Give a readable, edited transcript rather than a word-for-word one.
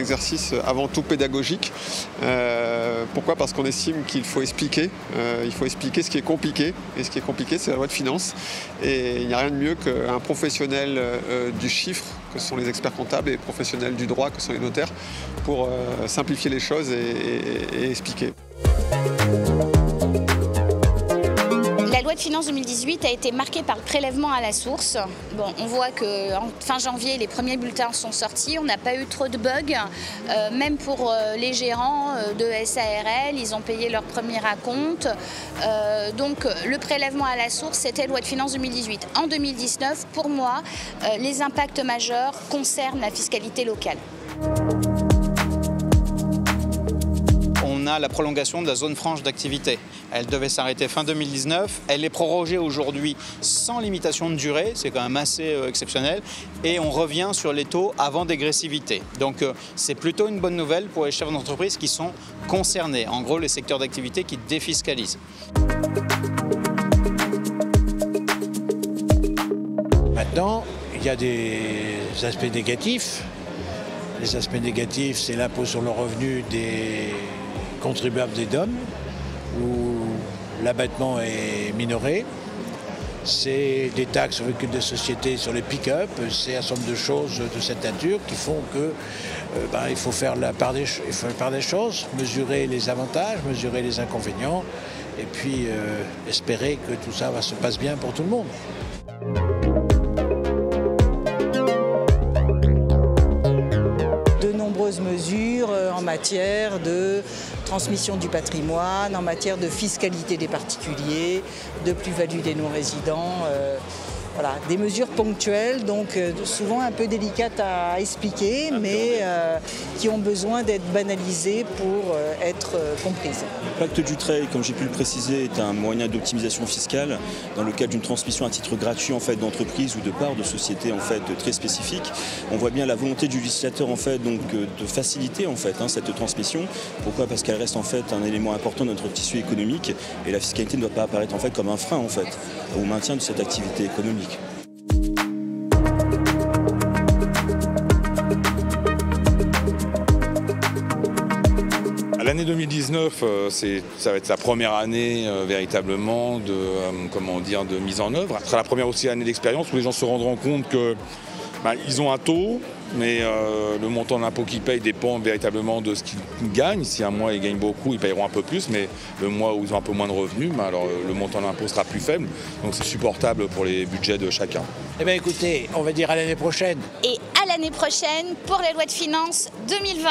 exercice avant tout pédagogique. Pourquoi? Parce qu'on estime qu'il faut expliquer. Il faut expliquer ce qui est compliqué. Et ce qui est compliqué, c'est la loi de finances. Et il n'y a rien de mieux qu'un professionnel du chiffre, que sont les experts comptables, et professionnels du droit, que sont les notaires, pour simplifier les choses et expliquer. La loi de finances 2018 a été marquée par le prélèvement à la source. Bon, on voit qu'en fin janvier, les premiers bulletins sont sortis. On n'a pas eu trop de bugs. Même pour les gérants de SARL, ils ont payé leur premier acompte. Donc le prélèvement à la source, c'était loi de finances 2018. En 2019, pour moi, les impacts majeurs concernent la fiscalité locale. On a la prolongation de la zone franche d'activité. Elle devait s'arrêter fin 2019. Elle est prorogée aujourd'hui sans limitation de durée. C'est quand même assez exceptionnel. Et on revient sur les taux avant dégressivité. Donc c'est plutôt une bonne nouvelle pour les chefs d'entreprise qui sont concernés. En gros, les secteurs d'activité qui défiscalisent. Maintenant, il y a des aspects négatifs. Les aspects négatifs, c'est l'impôt sur le revenu des contribuables des DOM, où l'abattement est minoré. C'est des taxes sur le véhicule de société sur les pick-up, c'est un certain nombre de choses de cette nature qui font que il faut faire la part des choses, mesurer les avantages, mesurer les inconvénients, et puis espérer que tout ça se passe bien pour tout le monde. Mesures en matière de transmission du patrimoine, en matière de fiscalité des particuliers, de plus-value des non-résidents. Voilà, des mesures ponctuelles, donc souvent un peu délicates à expliquer, mais qui ont besoin d'être banalisées pour être comprises. Le pacte Dutreil, comme j'ai pu le préciser, est un moyen d'optimisation fiscale dans le cadre d'une transmission à titre gratuit d'entreprises ou de parts de sociétés très spécifiques. On voit bien la volonté du législateur donc de faciliter cette transmission. Pourquoi? Parce qu'elle reste un élément important de notre tissu économique et la fiscalité ne doit pas apparaître comme un frein au maintien de cette activité économique. L'année 2019, ça va être la première année véritablement de mise en œuvre. Ce sera la première aussi année d'expérience où les gens se rendront compte que ils ont un taux, mais le montant d'impôt qu'ils payent dépend véritablement de ce qu'ils gagnent. Si un mois ils gagnent beaucoup, ils paieront un peu plus, mais le mois où ils ont un peu moins de revenus, alors le montant d'impôt sera plus faible. Donc c'est supportable pour les budgets de chacun. Eh bien écoutez, on va dire à l'année prochaine. Et à l'année prochaine pour la loi de finances 2020.